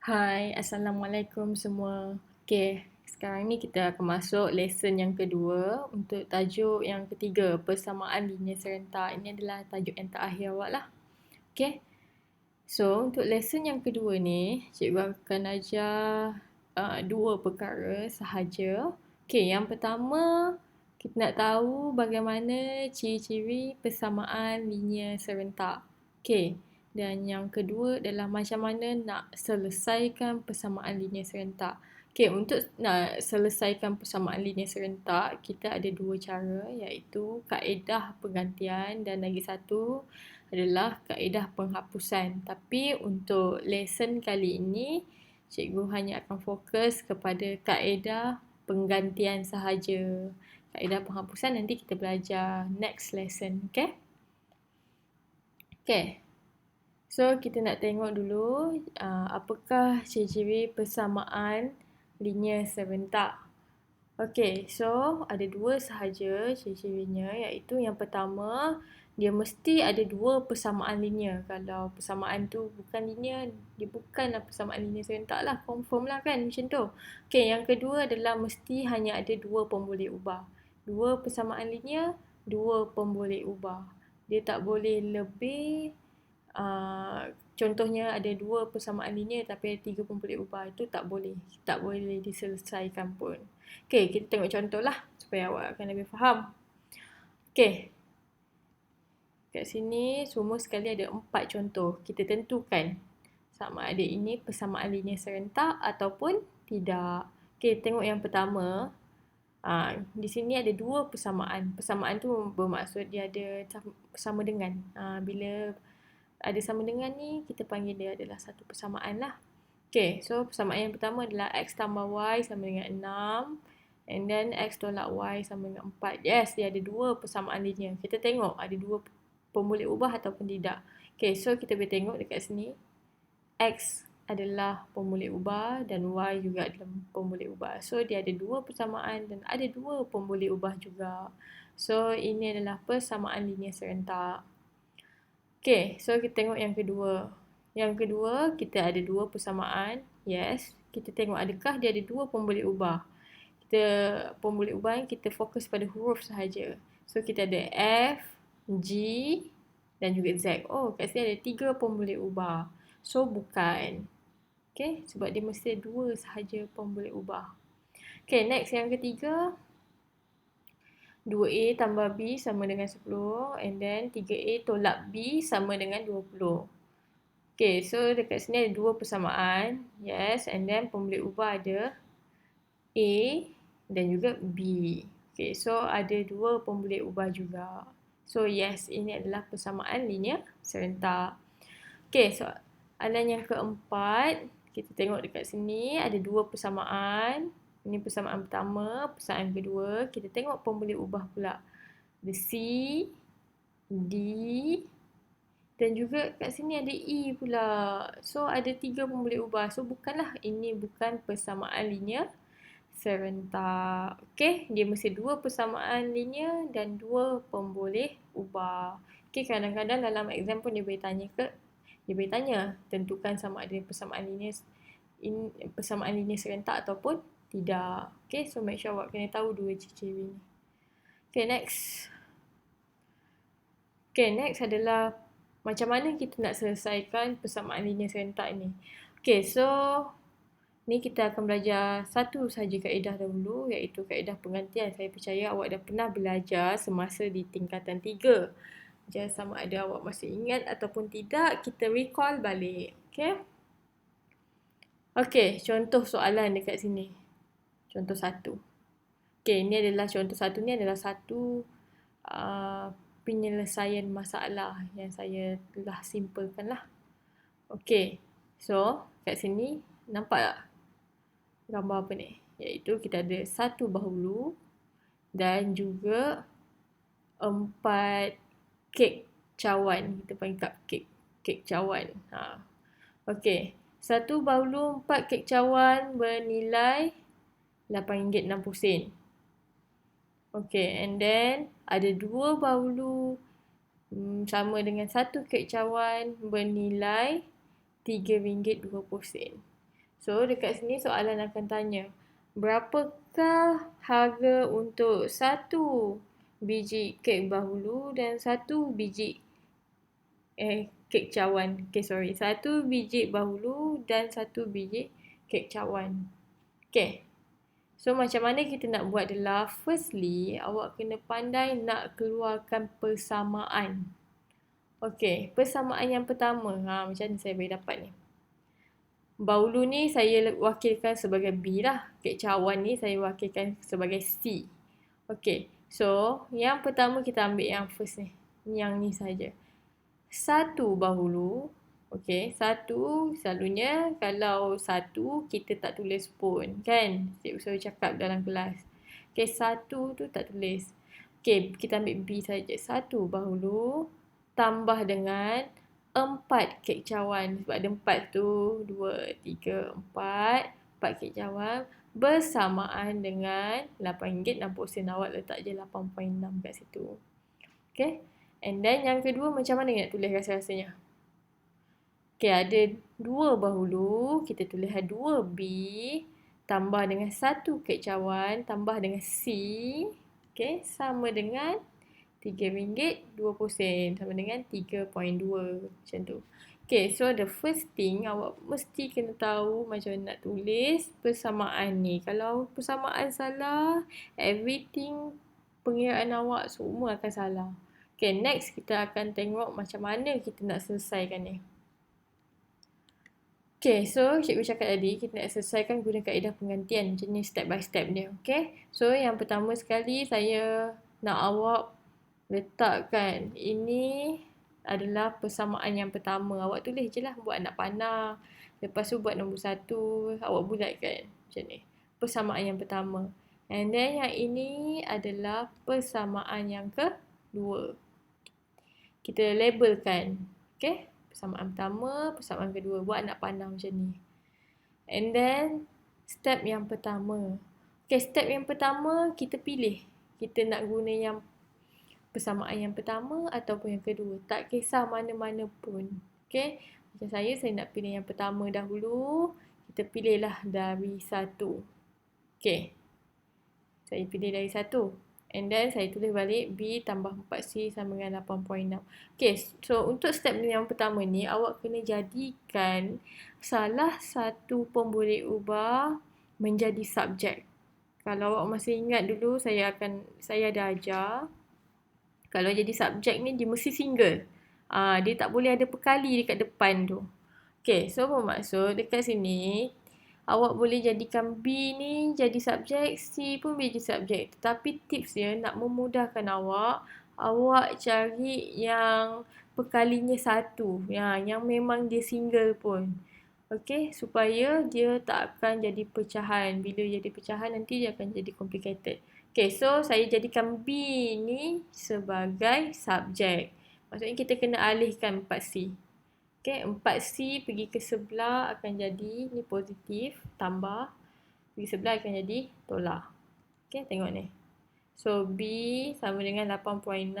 Hai, Assalamualaikum semua. Okay, sekarang ni kita akan masuk lesson yang kedua untuk tajuk yang ketiga, persamaan linear serentak. Ini adalah tajuk yang terakhir awak lah. Okay, so untuk lesson yang kedua ni, cikgu akan ajar dua perkara sahaja. Okay, yang pertama, kita nak tahu bagaimana ciri-ciri persamaan linear serentak. Okay, dan yang kedua adalah macam mana nak selesaikan persamaan linear serentak. Okay, untuk nak selesaikan persamaan linear serentak, kita ada dua cara iaitu kaedah pergantian dan lagi satu adalah kaedah penghapusan. Tapi untuk lesson kali ini, cikgu hanya akan fokus kepada kaedah penggantian sahaja. Kaedah penghapusan nanti kita belajar next lesson, okay? Okay. So, kita nak tengok dulu apakah ciri-ciri persamaan linear serentak. Okay, so ada dua sahaja ciri-cirinya iaitu yang pertama, dia mesti ada dua persamaan linear. Kalau persamaan tu bukan linear, dia bukanlah persamaan linear serentak lah. Confirm lah kan macam tu. Okay, yang kedua adalah mesti hanya ada dua pemboleh ubah. Dua persamaan linear, dua pemboleh ubah. Dia tak boleh lebih. Contohnya ada dua persamaan linear tapi ada tiga pemboleh ubah. Itu tak boleh. Tak boleh diselesaikan pun. Okay, kita tengok contoh lah supaya awak akan lebih faham. Okay. Kat sini semua sekali ada 4 contoh. Kita tentukan sama ada ini persamaan linear serentak ataupun tidak. Okay, tengok yang pertama. Di sini ada dua persamaan. Persamaan tu bermaksud dia ada sama dengan. Bila ada sama dengan ni, kita panggil dia adalah satu persamaan lah. Okay, so persamaan yang pertama adalah X tambah Y sama dengan 6. And then X tolak Y sama dengan 4. Yes, dia ada dua persamaan linear. Kita tengok ada dua pemboleh ubah ataupun tidak. Okay, so kita boleh tengok dekat sini. X adalah pemboleh ubah dan Y juga adalah pemboleh ubah. So, dia ada dua persamaan dan ada dua pemboleh ubah juga. So, ini adalah persamaan linear serentak. Okay, so kita tengok yang kedua. Yang kedua, kita ada dua persamaan. Yes, kita tengok adakah dia ada dua pemboleh ubah. Pemboleh ubah yang kita fokus pada huruf sahaja. So, kita ada F, G dan juga Z. Oh, kat sini ada tiga pemboleh ubah. So, bukan. Okay, sebab dia mesti ada dua sahaja pemboleh ubah. Okay, next yang ketiga. 2A tambah B sama dengan 10 and then 3A tolak B sama dengan 20. Okay, so dekat sini ada dua persamaan. Yes, and then pemboleh ubah ada A dan juga B. Okay, so ada dua pemboleh ubah juga. So yes, ini adalah persamaan linear serentak. Okay, soalan yang keempat. Kita tengok dekat sini ada dua persamaan. Ini persamaan pertama, persamaan kedua. Kita tengok pemboleh ubah pula. Ada C, D dan juga kat sini ada E pula. So ada tiga pemboleh ubah. So ini bukan persamaan linear serentak. Okay, dia mesti dua persamaan linear dan dua pemboleh ubah. Okay, kadang-kadang dalam exam pun dia boleh tanya tentukan sama ada persamaan linear serentak ataupun tidak. Okay, so make sure awak kena tahu dua ciri-ciri ni. Okay, next. Okay, next adalah macam mana kita nak selesaikan persamaan linear serentak ni. Okay, so ni kita akan belajar satu sahaja kaedah dahulu iaitu kaedah penggantian. Saya percaya awak dah pernah belajar semasa di tingkatan 3. Jadi sama ada awak masih ingat ataupun tidak, kita recall balik. Okay? Okay, contoh soalan dekat sini. Contoh 1. Okay, ini adalah contoh 1 ni adalah satu penyelesaian masalah yang saya telah simpulkan lah. Okay, so kat sini nampak tak gambar apa ni? Iaitu kita ada satu bahulu dan juga 4 kek cawan. Kita panggil cupcake. Kek cawan. Okay. Satu bahulu 4 kek cawan bernilai RM8.60. Okay. And then ada dua bahulu sama dengan satu kek cawan bernilai RM3.20. So dekat sini soalan akan tanya, berapakah harga untuk satu biji kek bahulu dan satu biji kek cawan. Okay, sorry. Satu biji bahulu dan satu biji kek cawan. Okay. So, macam mana kita nak buat adalah, firstly, awak kena pandai nak keluarkan persamaan. Okay, persamaan yang pertama. Macam mana saya boleh dapat ni? Bahulu ni saya wakilkan sebagai B lah. Kek cawan ni saya wakilkan sebagai C. Okay, so yang pertama kita ambil yang first ni. Yang ni saja. Satu bahulu. Okay, satu selalunya kalau satu kita tak tulis pun kan. Cikgu selalu cakap dalam kelas. Okay, satu tu tak tulis. Okay, kita ambil B saja. Satu bahulu tambah dengan 4 kek cawan. Sebab ada 4 tu. 2, 3, 4. 4 kek cawan. Bersamaan dengan RM8.60. Awak letak je 8.6 kat situ. Okay. And then yang kedua macam mana nak tulis rasa-rasanya? Okay, ada 2 bahulu. Kita tulis 2B. Tambah dengan 1 kek cawan. Tambah dengan C. Okay, sama dengan RM3.20. Sama dengan 3.2. Macam tu. Okay, so the first thing awak mesti kena tahu macam mana nak tulis persamaan ni. Kalau persamaan salah, everything pengiraan awak semua akan salah. Okay, next kita akan tengok macam mana kita nak selesaikan ni. Okay, so cikgu cakap tadi kita nak selesaikan guna kaedah penggantian. Macam ni step by step dia. Okay, so yang pertama sekali saya nak awak letakkan ini adalah persamaan yang pertama. Awak tulis je lah buat anak panah. Lepas tu buat nombor 1. Awak bulatkan macam ni. Persamaan yang pertama. And then yang ini adalah persamaan yang kedua. Kita labelkan. Okay. Persamaan pertama, persamaan kedua. Buat anak panah macam ni. And then, step yang pertama. Okay, step yang pertama, kita pilih. Kita nak guna yang persamaan yang pertama ataupun yang kedua. Tak kisah mana-mana pun. Okay. Macam saya nak pilih yang pertama dahulu. Kita pilihlah dari 1. Okay. Saya pilih dari 1. And then saya tulis balik B tambah 4C sama dengan 8.6. Okay, so untuk step yang pertama ni, awak kena jadikan salah satu pemboleh ubah menjadi subjek. Kalau awak masih ingat dulu, saya ada ajar. Kalau jadi subjek ni, dia mesti single. Dia tak boleh ada perkali dekat depan tu. Okay, so bermaksud dekat sini, awak boleh jadikan B ni jadi subjek, C pun jadi subjek. Tetapi tips dia nak memudahkan awak cari yang perkalinya 1. Yang memang dia single pun. Okay, supaya dia tak akan jadi pecahan. Bila jadi pecahan nanti dia akan jadi complicated. Okay, so saya jadikan B ni sebagai subjek. Maksudnya kita kena alihkan 4C. Okay, 4C pergi ke sebelah akan jadi, ni positif, tambah. Pergi sebelah akan jadi tolak. Okay, tengok ni. So, B sama dengan 8.6.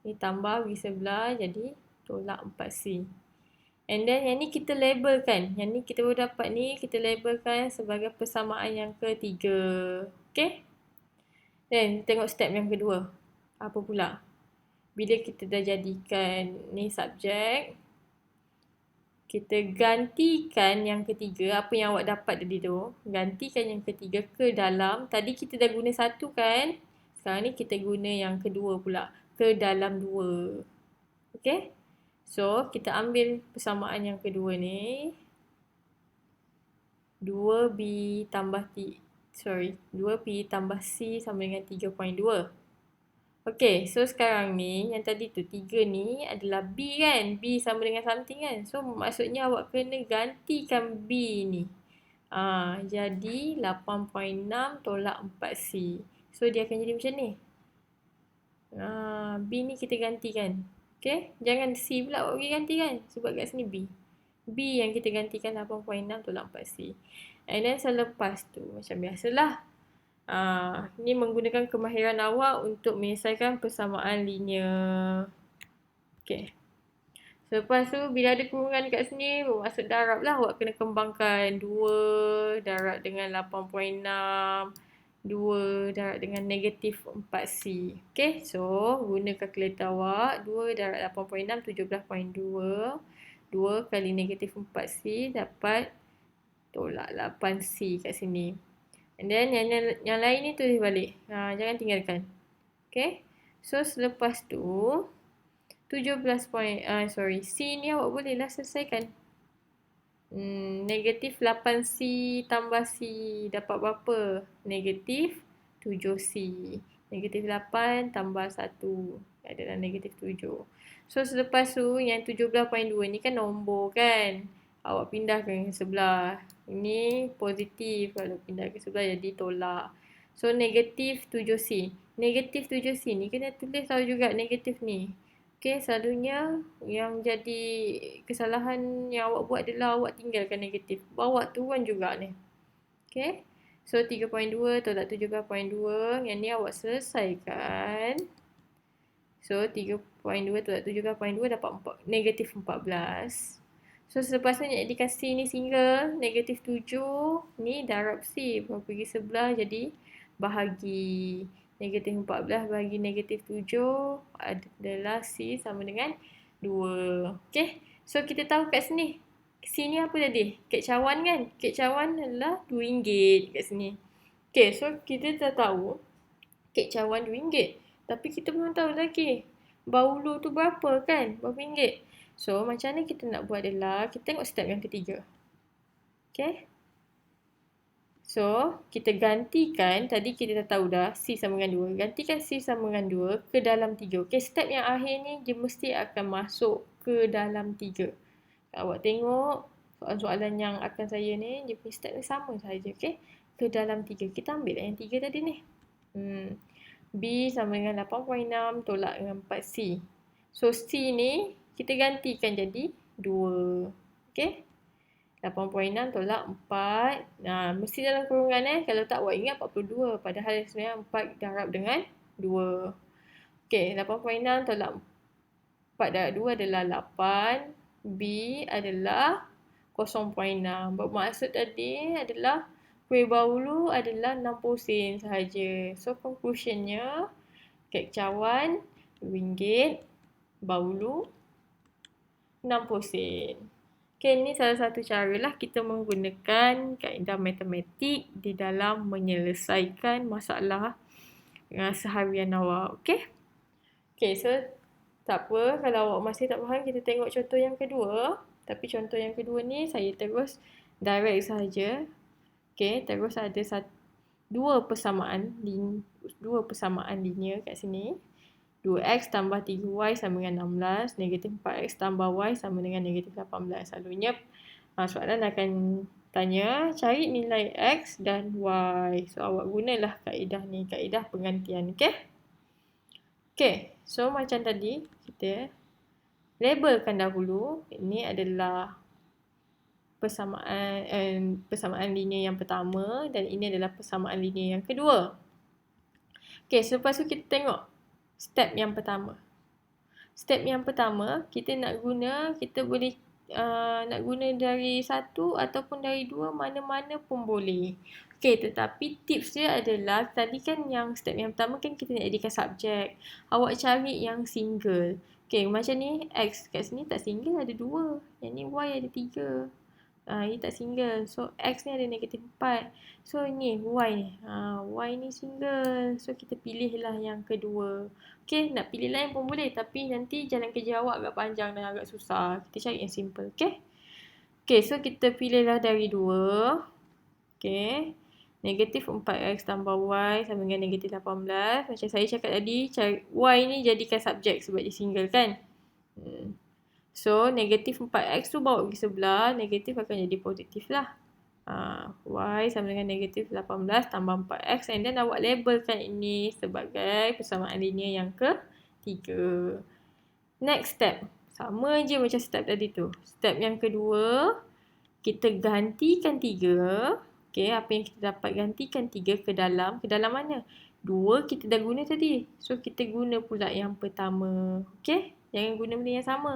Ni tambah, pergi sebelah, jadi tolak 4C. And then, yang ni kita labelkan. Yang ni kita baru dapat ni, kita labelkan sebagai persamaan yang ketiga. Okay. Then, tengok step yang kedua. Apa pula? Bila kita dah jadikan ni subjek, kita gantikan yang ketiga, apa yang awak dapat tadi tu. Gantikan yang ketiga ke dalam. Tadi kita dah guna 1 kan. Sekarang ni kita guna yang kedua pula. Ke dalam 2. Okay. So, kita ambil persamaan yang kedua ni. 2B tambah 2P tambah C sama dengan 3.2. Okay, so sekarang ni, yang tadi tu 3 ni adalah B kan? B sama dengan something kan? So, maksudnya awak kena gantikan B ni. Jadi 8.6 tolak 4C. So, dia akan jadi macam ni. B ni kita gantikan. Okay, jangan C pula awak pergi ganti kan? Sebab kat sini B. B yang kita gantikan 8.6 tolak 4C. And then selepas tu, macam biasalah. Ini menggunakan kemahiran awak untuk menyelesaikan persamaan linear. Okay. Lepas tu bila ada kurungan kat sini, bermaksud darab lah. Awak kena kembangkan 2 darab dengan 8.6. 2 darab dengan negatif 4C. Okay, so guna kalkulator awak. 2 darab 8.6, 17.2. 2 kali negatif 4C dapat tolak 8C kat sini. And then yang lain ni tulis balik. Jangan tinggalkan. Okay, so selepas tu 17 C ni awak bolehlah selesaikan. Negatif 8C tambah C dapat berapa? Negatif 7C. Negatif 8 tambah 1 adalah negatif 7. So selepas tu yang 17.2 ni kan nombor kan. Awak pindahkan ke sebelah. Ini positif. Kalau pindah ke sebelah jadi tolak. So negatif 7C. Negatif 7C ni kena tulis tahu juga negatif ni. Okay, selalunya yang jadi kesalahan yang awak buat adalah awak tinggalkan negatif. Bawa turun juga ni. Okay, so 3.2 tolak 17.2. Yang ni awak selesaikan. So 3.2 tolak 17.2 dapat negatif 14. So selepas tu jadikan C ni single. Negatif 7. Ni darab C. Pergi sebelah jadi bahagi. Negatif 14 bagi negatif 7 adalah C sama dengan 2. Okay. So kita tahu kat sini. C ni apa tadi? Kek cawan kan? Kek cawan adalah RM2 kat sini. Okay. So kita dah tahu kek cawan RM2. Tapi kita belum tahu lagi. Bahulu tu berapa kan? Berapa ringgit? So macam mana kita nak buat adalah kita tengok step yang ketiga. Okay. So, kita gantikan, tadi kita dah tahu dah, C sama dengan 2. Gantikan C sama dengan 2 ke dalam 3. Okay, step yang akhir ni, dia mesti akan masuk ke dalam 3. Awak tengok, soalan-soalan yang akan saya ni, dia punya step ni sama saja. Okay, ke dalam 3. Kita ambil yang 3 tadi ni. B sama dengan 8.6 tolak dengan 4C. So, C ni, kita gantikan jadi 2. Okay. 8.6 tolak 4. Mesti dalam kurungan Kalau tak awak ingat 42. Padahal sebenarnya 4 darab dengan 2. Okey, 8.6 tolak 4 darab 2 adalah 8. B adalah 0.6. Bermaksud tadi adalah kuih bahulu adalah 60 sen sahaja. So conclusionnya kek cawan RM2, bahulu 60 sen. Okay, ini salah satu cara lah kita menggunakan kaedah matematik di dalam menyelesaikan masalah seharian awak. Okay? Okay, so tak apa. Kalau awak masih tak faham, kita tengok contoh yang kedua. Tapi contoh yang kedua ni saya terus direct sahaja. Okay, terus ada dua persamaan linear kat sini. 2x tambah 3y sama dengan 16, negatif 4x tambah y sama dengan negatif 18. Selalunya soalan akan tanya cari nilai x dan y. So awak gunalah kaedah ni, kaedah pengantian. Okay? Okay, so macam tadi kita labelkan dahulu. Ini adalah persamaan linear yang pertama dan ini adalah persamaan linear yang kedua. Okay, selepas tu kita tengok step yang pertama. Step yang pertama, kita boleh nak guna dari 1 ataupun dari 2, mana-mana pun boleh. Okey, tetapi tips dia adalah, tadi kan yang step yang pertama kan kita nak jadikan subjek. Awak cari yang single. Okey, macam ni, X kat sini tak single, ada 2. Yang ni Y ada 3. Ini tak single. So, X ni ada negatif 4. So, ni Y ni. Y ni single. So, kita pilihlah yang kedua. Okay, nak pilih lain pun boleh. Tapi nanti jalan kerja awak agak panjang dan agak susah. Kita cari yang simple. Okay. Okay, so kita pilihlah dari 2. Okay. Negatif 4X tambah Y sama dengan negatif 18. Macam saya cakap tadi, cari Y ni jadikan subjek sebab dia single kan. So, negatif 4x tu bawa pergi sebelah, negatif akan jadi positif lah. Y sama dengan negatif 18 tambah 4x. And then awak labelkan ini sebagai persamaan linear yang ketiga. Next step. Sama je macam step tadi tu. Step yang kedua, kita gantikan 3. Okay, apa yang kita dapat gantikan 3 ke dalam. Ke dalam mana? 2 kita dah guna tadi. So, kita guna pula yang pertama. Okay. Jangan guna benda yang sama.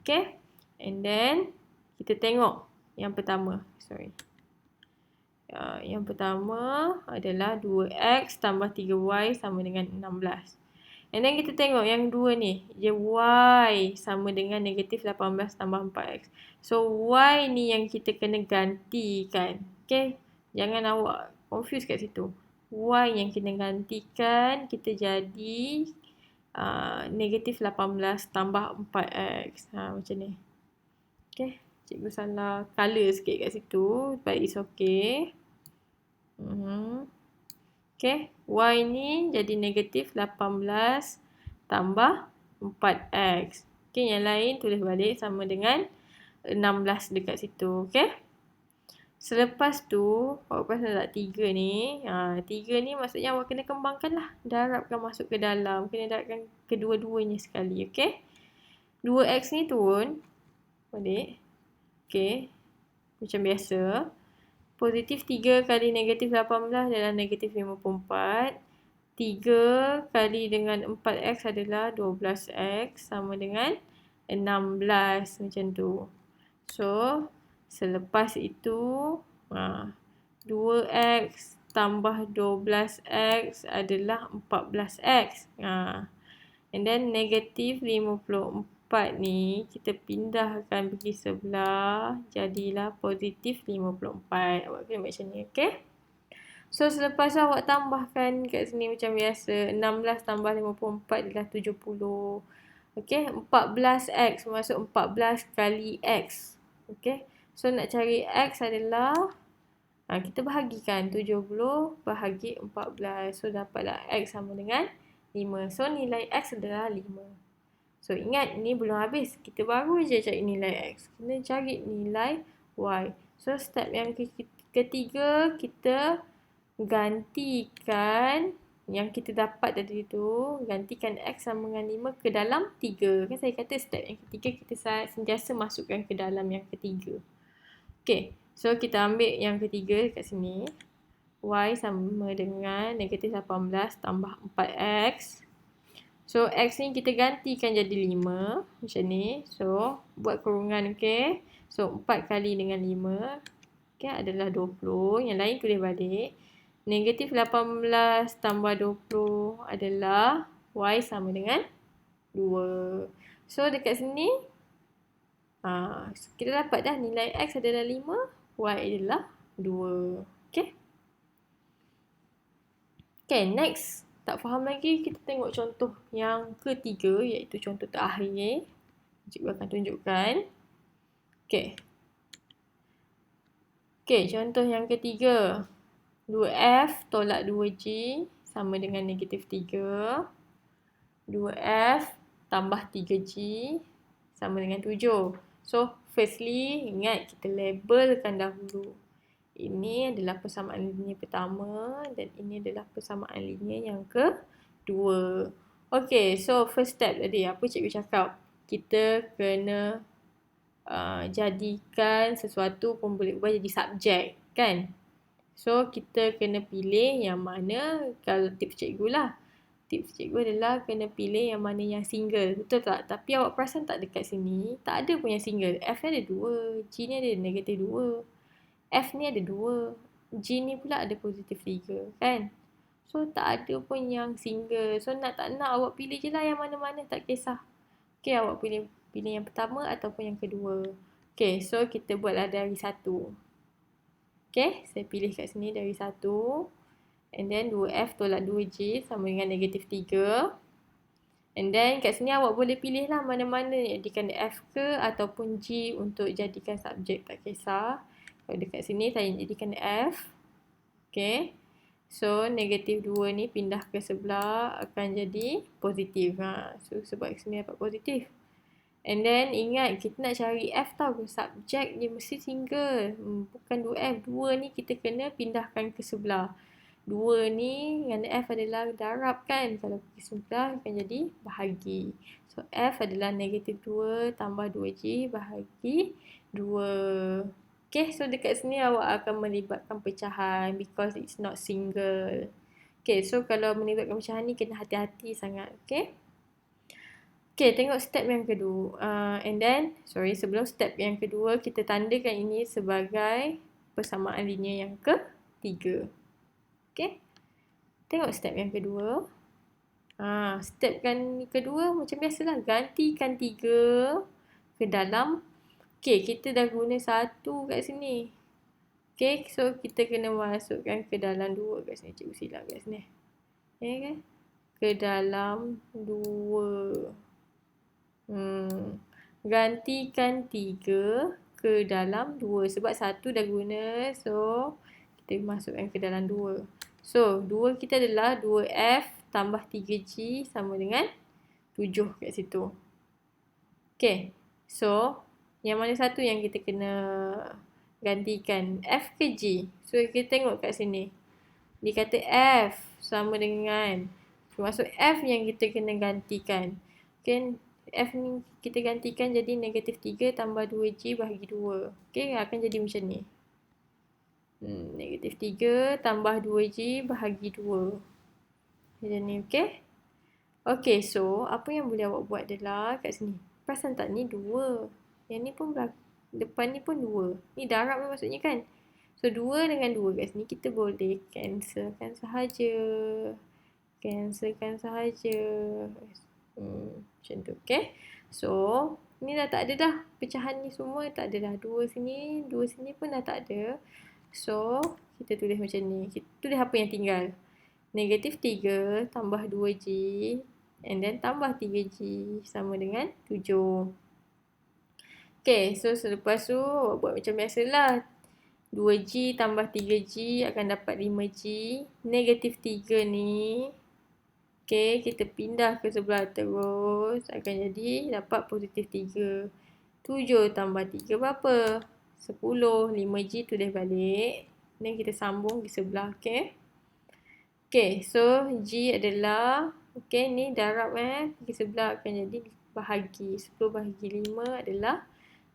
Okay. And then, kita tengok yang pertama. Yang pertama adalah 2x tambah 3y sama dengan 16. And then kita tengok yang dua ni. Y sama dengan negatif 18 tambah 4x. So, y ni yang kita kena gantikan. Okay. Jangan awak confuse kat situ. Y yang kena gantikan, kita jadi negatif 18 tambah 4x. Macam ni. Okay. Cikgu salah color sikit kat situ. But it's okay. Okay, y ni jadi negatif 18 tambah 4x. Okay, yang lain tulis balik sama dengan 16 dekat situ. Okay. Selepas tu, awak perasan tak 3 ni? 3 ni maksudnya awak kena kembangkan lah. Darabkan masuk ke dalam. Kena darabkan kedua-duanya sekali. Okay. 2x ni turun balik. Okay. Macam biasa. Positif 3 kali negatif 18 adalah negatif 54. 3 kali dengan 4x adalah 12x sama dengan 16. Macam tu. So, selepas itu 2x tambah 12x adalah 14x. And then negatif 54 ni kita pindahkan pergi sebelah, jadilah positif 54. Awak kena buat macam ni, okay? So, selepas tu awak tambahkan kat sini macam biasa. 16 tambah 54 adalah 70. Okay, 14x masuk 14 kali x. Okay, so nak cari x adalah kita bahagikan 70 bahagi 14. So, dapatlah x sama dengan 5. So, nilai x adalah 5. So, ingat ni belum habis. Kita baru je cari nilai x. Kena cari nilai y. So, step yang ketiga, kita gantikan yang kita dapat tadi tu. Gantikan x sama dengan 5 ke dalam 3. Kan saya kata step yang ketiga, kita sentiasa masukkan ke dalam yang ketiga. Okay. So, kita ambil yang ketiga kat sini. Y sama dengan negatif 18 tambah 4x. So, x ni kita gantikan jadi 5. Macam ni. So, buat kurungan, okay. So, 4 kali dengan 5. Okay, adalah 20. Yang lain tulis balik. Negatif 18 tambah 20 adalah y sama dengan 2. So, dekat sini, kita dapat dah nilai x adalah 5. Y adalah 2. Okay. Okay, next. Tak faham lagi, kita tengok contoh yang ketiga, iaitu contoh terakhir. Cikgu akan tunjukkan. Okay. Okay, contoh yang ketiga. 2F tolak 2G sama dengan negatif 3. 2F tambah 3G sama dengan 7. So, firstly, ingat kita labelkan dahulu. Ini adalah persamaan linear pertama dan ini adalah persamaan linear yang kedua. Okay, so first step tadi, apa cikgu cakap? Kita kena jadikan sesuatu pun boleh ubah jadi subjek, kan? So, kita kena pilih yang mana, kalau tips cikgu lah. Tips cikgu adalah kena pilih yang mana yang single. Betul tak? Tapi awak perasan tak dekat sini? Tak ada pun yang single. F ni ada 2, G ni ada negatif 2. F ni ada 2. G ni pula ada positif 3. Kan? So, tak ada pun yang single. So, nak tak nak awak pilih je lah yang mana-mana. Tak kisah. Okay, awak pilih yang pertama ataupun yang kedua. Okay, so kita buatlah dari 1. Okay, saya pilih kat sini dari 1. And then 2F tolak 2G sama dengan negatif 3. And then kat sini awak boleh pilih lah mana-mana. Jadikan F ke ataupun G untuk jadikan subjek. Tak kisah. Kalau dekat sini saya jadikan F. Okay. So, negatif 2 ni pindah ke sebelah akan jadi positif. So, sebab kat sini dapat positif. And then, ingat kita nak cari F tau. Subjek dia mesti single. Bukan 2F. 2 ni kita kena pindahkan ke sebelah. 2 ni dengan F adalah darab kan. Kalau ke sebelah akan jadi bahagi. So, F adalah negatif 2 tambah 2G bahagi 2. Okay, so dekat sini awak akan melibatkan pecahan because it's not single. Okay, so kalau melibatkan pecahan ni kena hati-hati sangat. Okay. Okay, tengok step yang kedua. Sebelum step yang kedua, kita tandakan ini sebagai persamaan linear yang ketiga. Okay, tengok step yang kedua. Step kedua macam biasalah, gantikan 3 ke dalam. Okay, kita dah guna 1 kat sini. Okay, so kita kena masukkan ke dalam 2 kat sini. Cikgu silap kat sini. Okay kan? Ke dalam 2. Gantikan 3 ke dalam 2. Sebab 1 dah guna. So, kita masukkan ke dalam 2. So, 2 kita adalah 2F tambah 3G sama dengan 7 kat situ. Okay. So, yang mana satu yang kita kena gantikan? F ke G? So, kita tengok kat sini. Dia kata F sama dengan. Maksud F yang kita kena gantikan. Okay. F ni kita gantikan jadi negatif 3 tambah 2G bahagi 2. Okay, akan jadi macam ni. Negatif 3 tambah 2G bahagi 2. Macam ni, okay? Okay, so apa yang boleh awak buat adalah kat sini. Perasan tak ni 2. Yang ni pun depan ni pun 2. Ni darab maksudnya kan? So, 2 dengan 2 kat sini kita boleh cancelkan sahaja. Cancelkan sahaja. Macam tu, okay? So, ni dah tak ada dah. Pecahan ni semua tak ada dah. 2 sini pun dah tak ada. So, kita tulis macam ni. Kita tulis apa yang tinggal. Negatif 3 tambah 2G. And then tambah 3G sama dengan 7. Okay, so selepas tu awak buat macam biasalah. 2G tambah 3G akan dapat 5G. Negatif 3 ni. Okay, kita pindah ke sebelah terus. Akan jadi dapat positif 3. 7 tambah 3 berapa? 10. 5G tulis balik. Dan kita sambung di sebelah, okay? Okay, so G adalah, okay, ni darab di sebelah akan jadi bahagi. 10 bahagi 5 adalah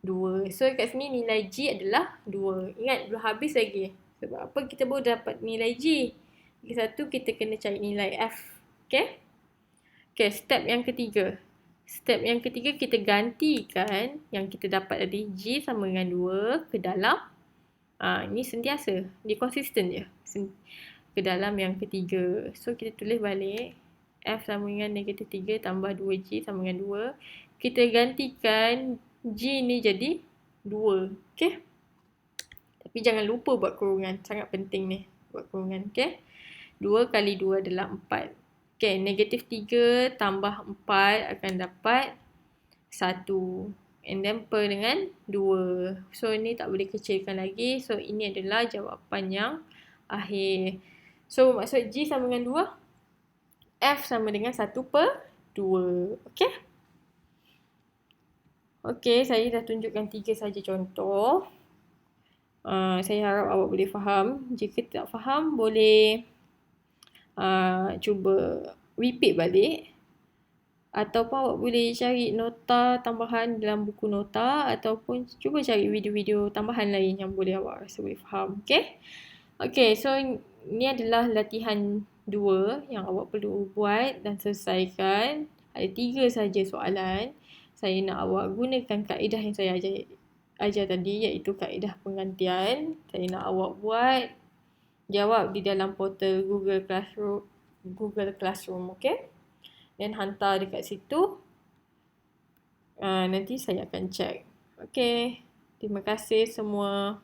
2. So, kat sini nilai G adalah 2. Ingat, belum habis lagi. Sebab apa? Kita baru dapat nilai G. Lagi satu, kita kena cari nilai F. Okay? Okay, step yang ketiga. Step yang ketiga, kita gantikan yang kita dapat tadi G sama dengan 2 ke dalam. Ini sentiasa. Dia konsisten je. Ke dalam yang ketiga. So, kita tulis balik. F sama dengan negatif 3 tambah 2G sama dengan 2. Kita gantikan G ni jadi 2. Okay? Tapi jangan lupa buat kurungan. Sangat penting ni. Buat kurungan. Okay? 2 kali 2 adalah 4. Okay, negatif 3 tambah 4 akan dapat 1. And then per dengan 2. So, ini tak boleh kecilkan lagi. So, ini adalah jawapan yang akhir. So, maksud G sama dengan 2. F sama dengan 1 per 2. Okay? Okay, saya dah tunjukkan 3 saja contoh. Saya harap awak boleh faham. Jika tak faham, boleh cuba repeat balik, ataupun awak boleh cari nota tambahan dalam buku nota, ataupun cuba cari video-video tambahan lain yang boleh awak rasa boleh faham. Okay, so ini adalah latihan 2 yang awak perlu buat dan selesaikan. Ada 3 saja soalan. Saya nak awak gunakan kaedah yang saya ajar tadi, iaitu kaedah penggantian. Saya nak awak buat, jawab di dalam portal Google Classroom, okay? Dan hantar dekat situ. Nanti saya akan check. Okay, terima kasih semua.